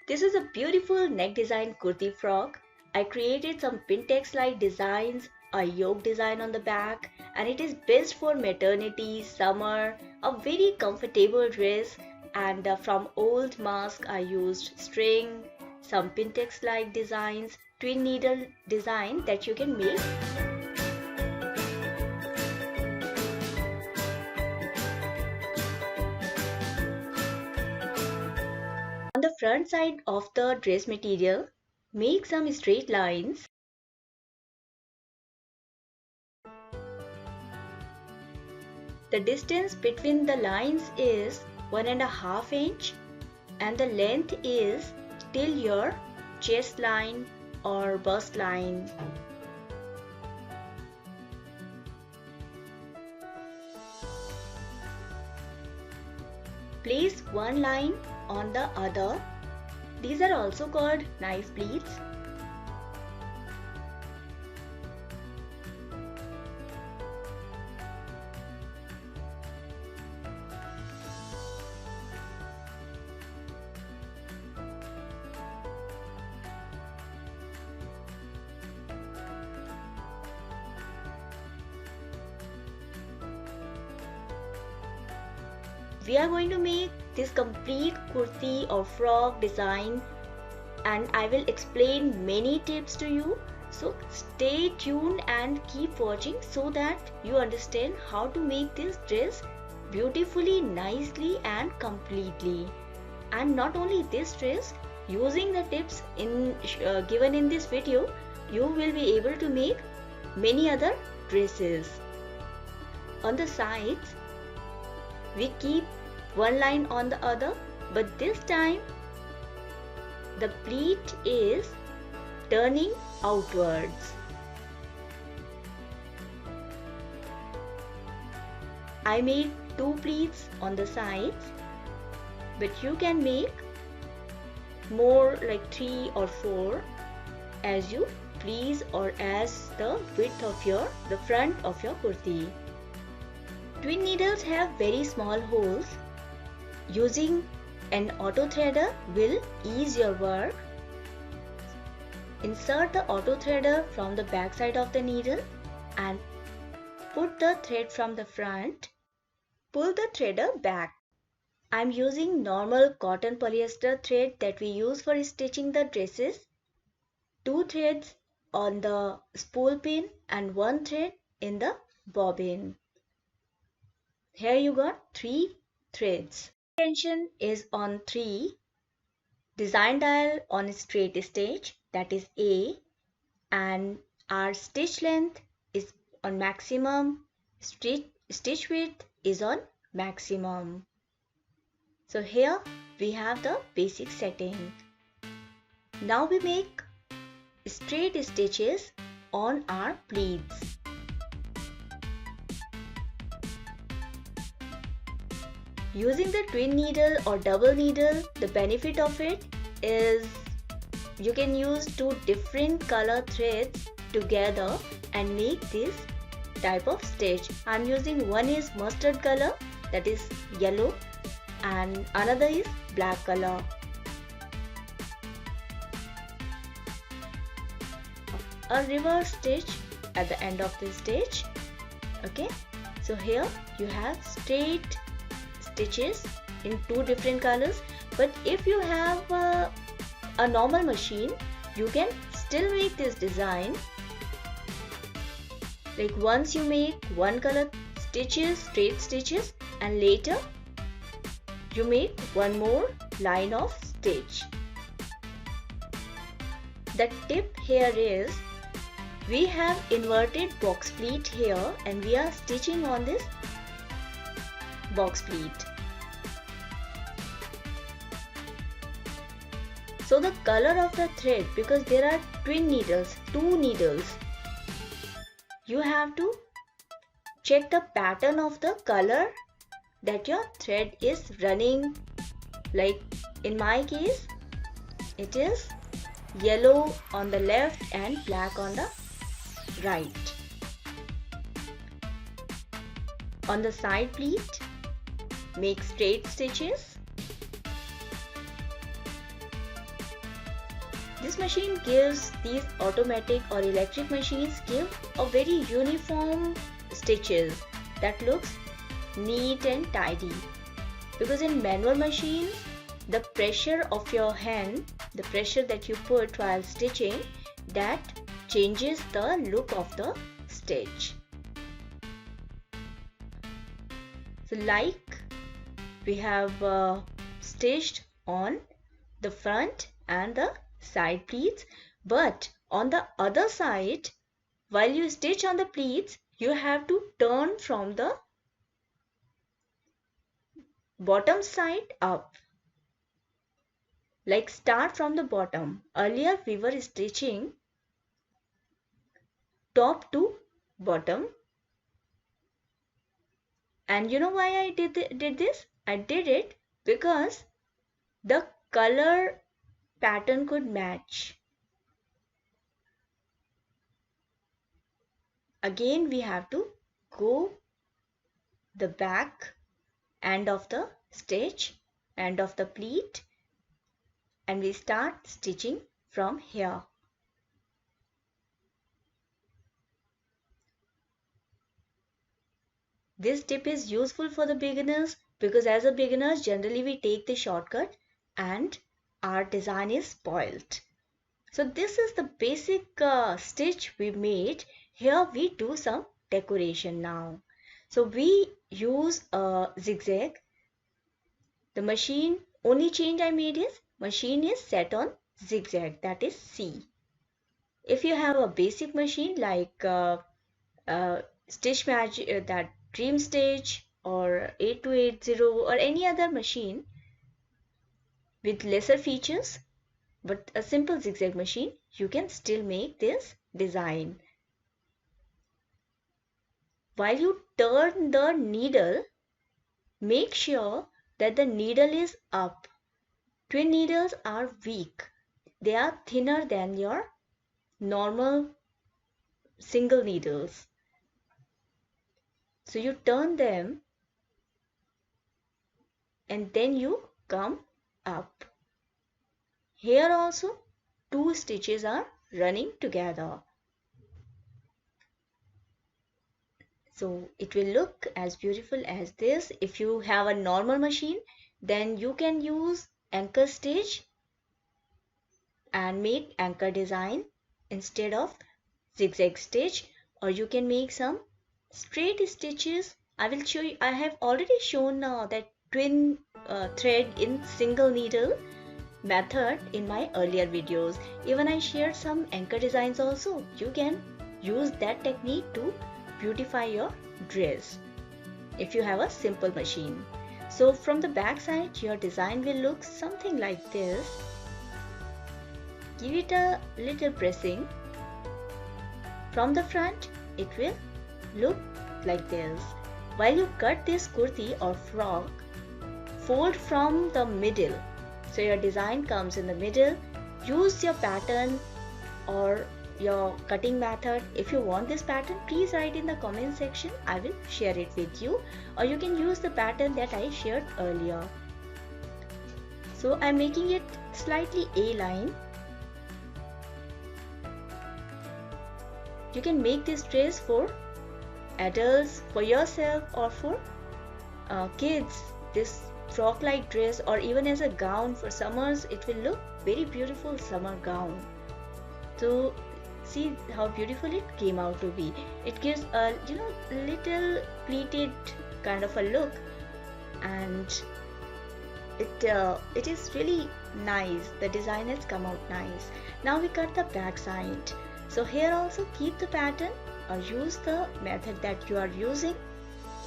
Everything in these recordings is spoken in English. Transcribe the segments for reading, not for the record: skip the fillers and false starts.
This is a beautiful neck design kurti frock. I created some pintex like designs, a yoke design on the back, and it is best for maternity, summer, a very comfortable dress. And from old mask I used string, some pintex like designs, twin needle design that you can make. On the front side of the dress material, make some straight lines. The distance between the lines is 1.5 inch and the length is till your chest line or bust line. Place one line on the other. These are also called knife pleats. We are going to make this complete kurti or frock design and I will explain many tips to you. So stay tuned and keep watching so that you understand how to make this dress beautifully, nicely and completely. And not only this dress, using the tips given in this video, you will be able to make many other dresses. On the sides, we keep one line on the other, but this time the pleat is turning outwards. I made 2 pleats on the sides, but you can make more like 3 or 4 as you please or as the width of the front of your kurti. Twin needles have very small holes. Using an auto threader will ease your work. Insert the auto threader from the back side of the needle and put the thread from the front. Pull the threader back. I am using normal cotton polyester thread that we use for stitching the dresses. 2 threads on the spool pin and 1 thread in the bobbin. Here you got 3 threads. Tension is on 3, design dial on straight stitch, that is A, and our stitch length is on maximum, stitch width is on maximum. So here we have the basic setting. Now we make straight stitches on our pleats. Using the twin needle or double needle, the benefit of it is you can use 2 different color threads together and make this type of stitch. I am using one is mustard color, that is yellow, and another is black color. A reverse stitch at the end of the stitch. Okay, so here you have straight stitches in 2 different colors, but if you have a normal machine, you can still make this design. Like once you make one color stitches, straight stitches, and later you make one more line of stitch. The tip here is we have inverted box pleat here and we are stitching on this box pleat. So the color of the thread, because there are twin needles, 2 needles, you have to check the pattern of the color that your thread is running. Like in my case, it is yellow on the left and black on the right. On the side pleat, make straight stitches. This machine gives, these automatic or electric machines give a very uniform stitches that looks neat and tidy. Because in manual machine, the pressure of your hand, the pressure that you put while stitching, that changes the look of the stitch. So like we have stitched on the front and the side pleats, but on the other side, while you stitch on the pleats, you have to turn from the bottom side up. Like start from the bottom. Earlier we were stitching top to bottom. And you know why I did this? I did it because the color pattern could match. Again we have to go the back end of the stitch, end of the pleat, and we start stitching from here. This tip is useful for the beginners because as a beginners generally we take the shortcut and our design is spoiled. So this is the basic stitch we made. Here we do some decoration now. So we use a zigzag. The machine, only change I made is machine is set on zigzag, that is C. If you have a basic machine like Stitch Magic, that Dream Stitch or 8280 or any other machine with lesser features but a simple zigzag machine, you can still make this design. While you turn the needle, make sure that the needle is up. Twin needles are weak. They are thinner than your normal single needles. So you turn them and then you come up. Here also 2 stitches are running together. So it will look as beautiful as this. If you have a normal machine, then you can use anchor stitch and make anchor design instead of zigzag stitch, or you can make some straight stitches. I will show you. I have already shown that twin thread in single needle method in my earlier videos. Even I shared some anchor designs also. You can use that technique to beautify your dress if you have a simple machine. So from the back side, your design will look something like this. Give it a little pressing. From the front, it will look like this. While you cut this kurti or frock, fold from the middle. So your design comes in the middle. Use your pattern or your cutting method. If you want this pattern, please write in the comment section. I will share it with you, or you can use the pattern that I shared earlier. So I'm making it slightly A-line. You can make this dress for adults, for yourself, or for kids. This frock-like dress, or even as a gown for summers, it will look very beautiful summer gown. So see how beautiful it came out to be. It gives a little pleated kind of a look, and it is really nice. The design has come out nice. Now we cut the back side. So here also keep the pattern or use the method that you are using.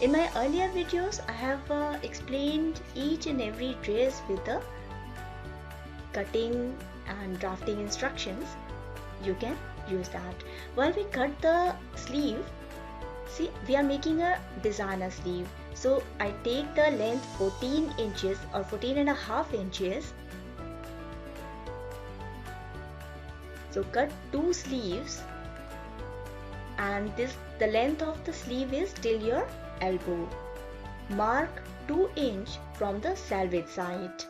In my earlier videos, I have explained each and every dress with the cutting and drafting instructions. You can use that. While we cut the sleeve, see, we are making a designer sleeve. So I take the length 14 inches or 14.5 inches. So cut 2 sleeves, and the length of the sleeve is till your elbow. Mark 2 inch from the selvage side.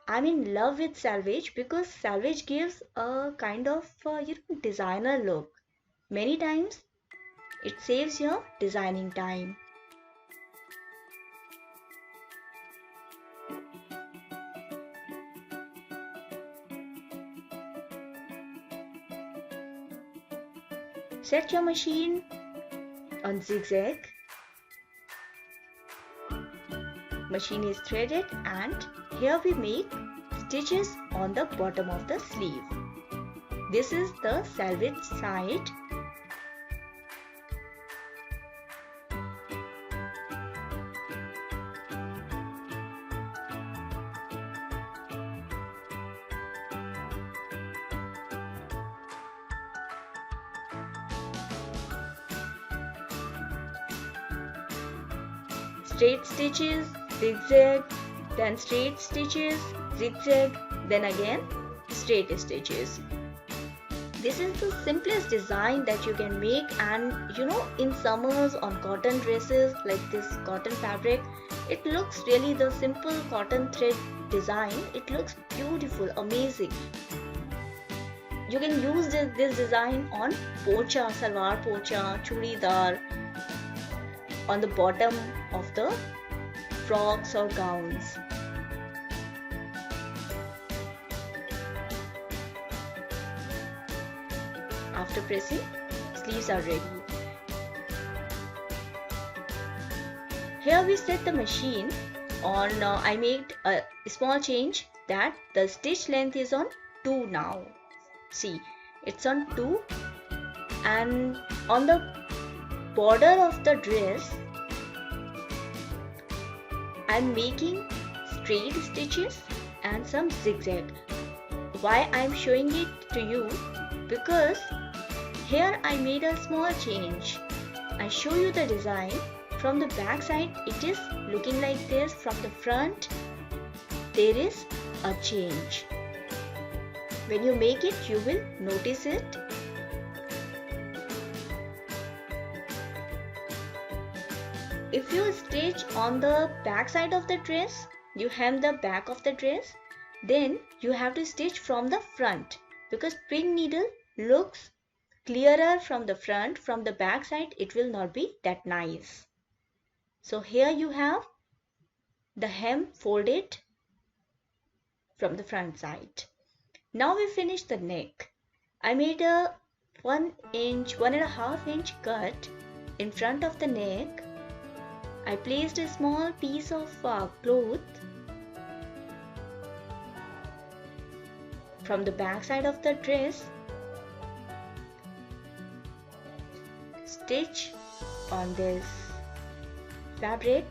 I'm in love with selvage because selvage gives a kind of designer look. Many times it saves your designing time. Set your machine on zigzag. Machine is threaded and here we make stitches on the bottom of the sleeve. This is the selvage side. Straight stitches, zigzag, then straight stitches, zigzag, then again straight stitches. This is the simplest design that you can make, and in summers on cotton dresses like this cotton fabric, it looks really the simple cotton thread design. It looks beautiful, amazing. You can use this design on pocha, salwar pocha, churidar, on the bottom of the frocks or gowns. After pressing, sleeves are ready. Here we set the machine on, I made a small change that the stitch length is on 2 now. See, it's on 2, and on the border of the dress I'm making straight stitches and some zigzag. Why I'm showing it to you? Because here I made a small change. I show you the design. From the back side it is looking like this. From the front there is a change. When you make it, you will notice it. If you stitch on the back side of the dress, you hem the back of the dress, then you have to stitch from the front, because pin needle looks clearer from the front. From the back side it will not be that nice. So here you have the hem folded from the front side. Now we finish the neck. I made a 1.5 inch cut in front of the neck. I placed a small piece of cloth from the back side of the dress. Stitch on this fabric.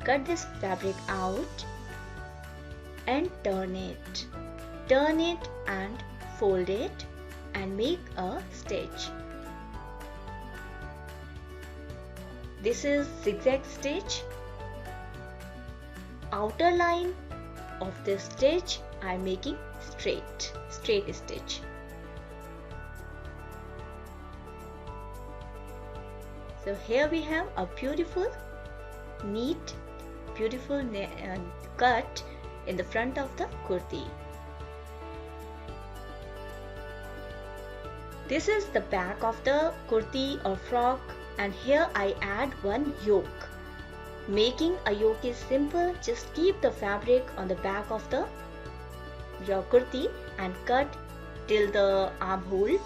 Cut this fabric out and turn it. Turn it and fold it and make a stitch. This is zigzag stitch. Outer line of this stitch I am making straight stitch. So here we have a beautiful, neat, beautiful cut in the front of the kurti. This is the back of the kurti or frock, and here I add one yoke. Making a yoke is simple. Just keep the fabric on the back of your kurti and cut till the armhole.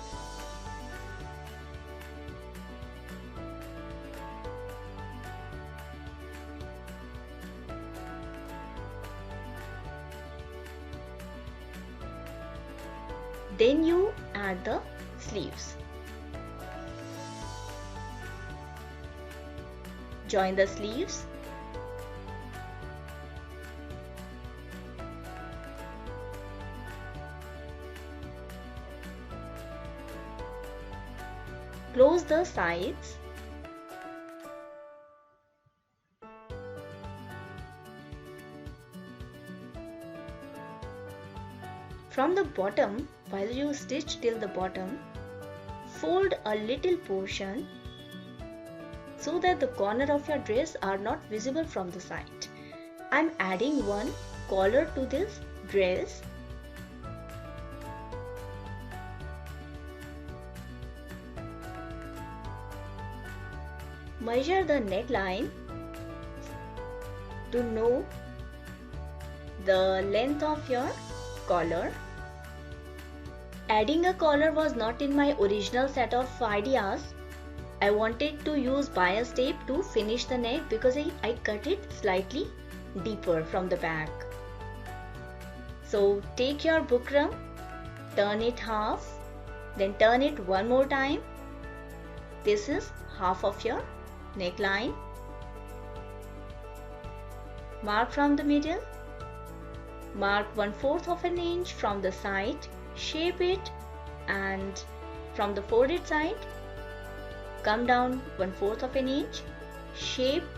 Then you add the sleeves. Join the sleeves. Close the sides. From the bottom, while you stitch till the bottom, fold a little portion so that the corner of your dress are not visible from the side. I'm adding one collar to this dress. Measure the neckline to know the length of your collar. Adding a collar was not in my original set of ideas. I wanted to use bias tape to finish the neck because I cut it slightly deeper from the back. So take your bukram, turn it half, then turn it one more time. This is half of your neckline. Mark from the middle. Mark 1/4 of an inch from the side. Shape it, and from the folded side, come down 1/4 of an inch. Shape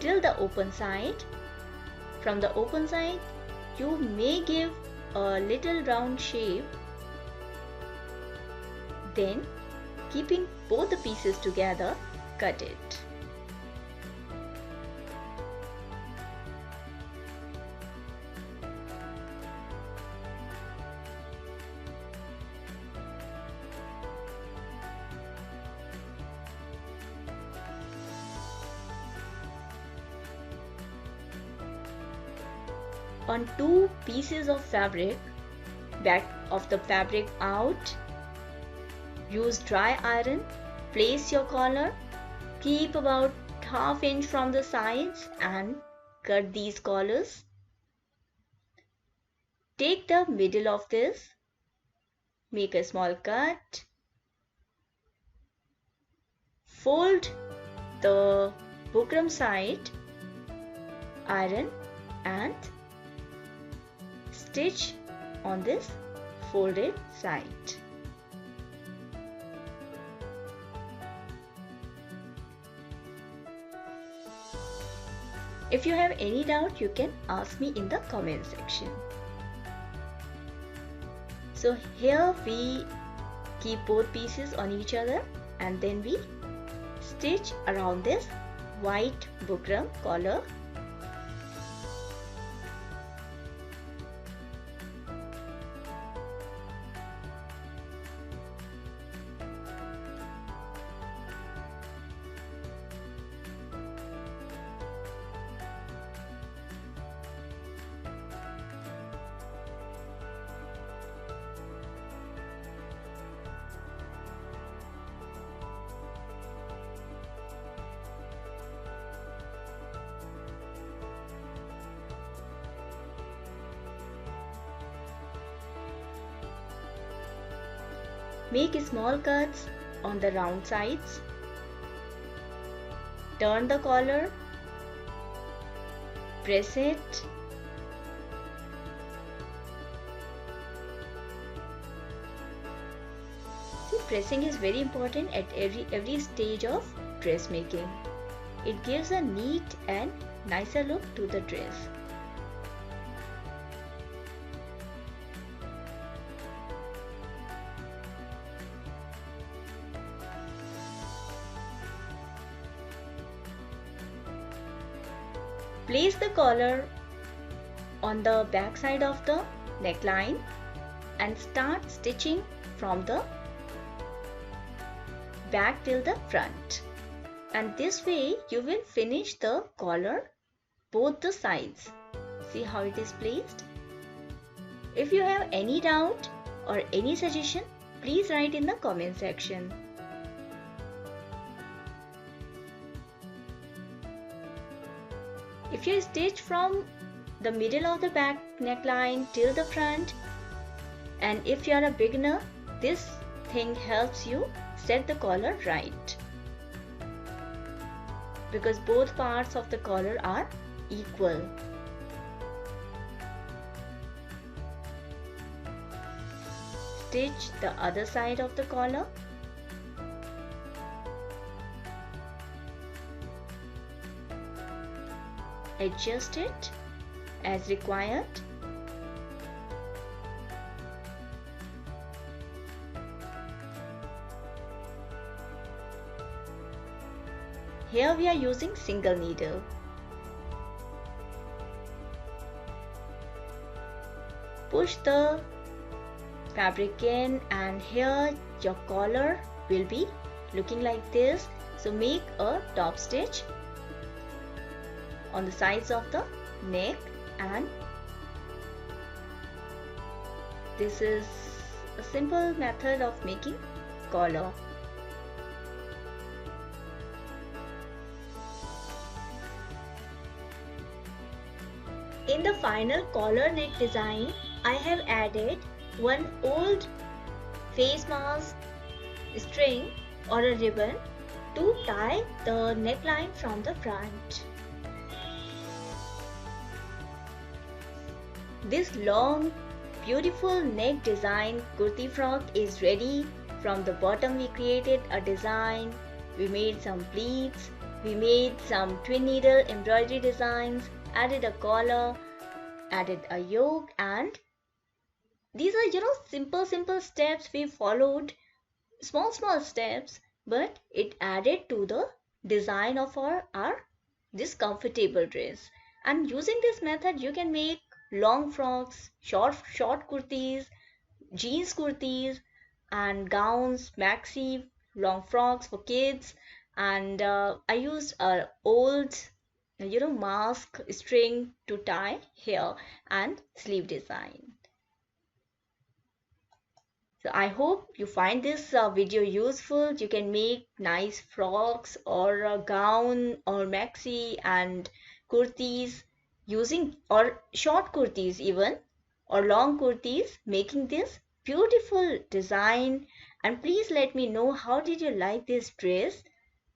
till the open side. From the open side, you may give a little round shape. Then, keeping both the pieces together, cut it. On 2 pieces of fabric, back of the fabric out, use dry iron, place your collar, keep about ½ inch from the sides and cut these collars. Take the middle of this, make a small cut, fold the bukram side, iron and stitch on this folded side. If you have any doubt, you can ask me in the comment section. So here we keep both pieces on each other and then we stitch around this white bukram collar. Make small cuts on the round sides. Turn the collar. Press it. See, pressing is very important at every stage of dressmaking. It gives a neat and nicer look to the dress. Place the collar on the back side of the neckline and start stitching from the back till the front. And this way you will finish the collar both the sides. See how it is placed? If you have any doubt or any suggestion, please write in the comment section. If you stitch from the middle of the back neckline till the front, and if you are a beginner, this thing helps you set the collar right, because both parts of the collar are equal. Stitch the other side of the collar. Adjust it as required. Here we are using single needle. Push the fabric in, and here your collar will be looking like this. So make a top stitch on the sides of the neck, and this is a simple method of making collar. In the final collar neck design, I have added one old face mask string or a ribbon to tie the neckline from the front. This long, beautiful neck design kurti frock is ready. From the bottom we created a design, we made some pleats, we made some twin needle embroidery designs, added a collar, added a yoke, and these are simple steps we followed, small steps, but it added to the design of our this comfortable dress. And using this method you can make long frocks, short kurtis, jeans kurtis, and gowns, maxi, long frocks for kids. And I used a old mask string to tie here and sleeve design. So I hope you find this video useful. You can make nice frocks or a gown or maxi and kurtis using, or short kurtis even, or long kurtis, making this beautiful design. And please let me know how did you like this dress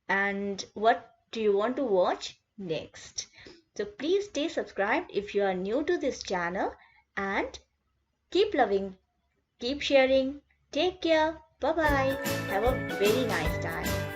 and what do you want to watch next. So please stay subscribed if you are new to this channel, and keep loving, keep sharing. Take care. Bye bye. Have a very nice time.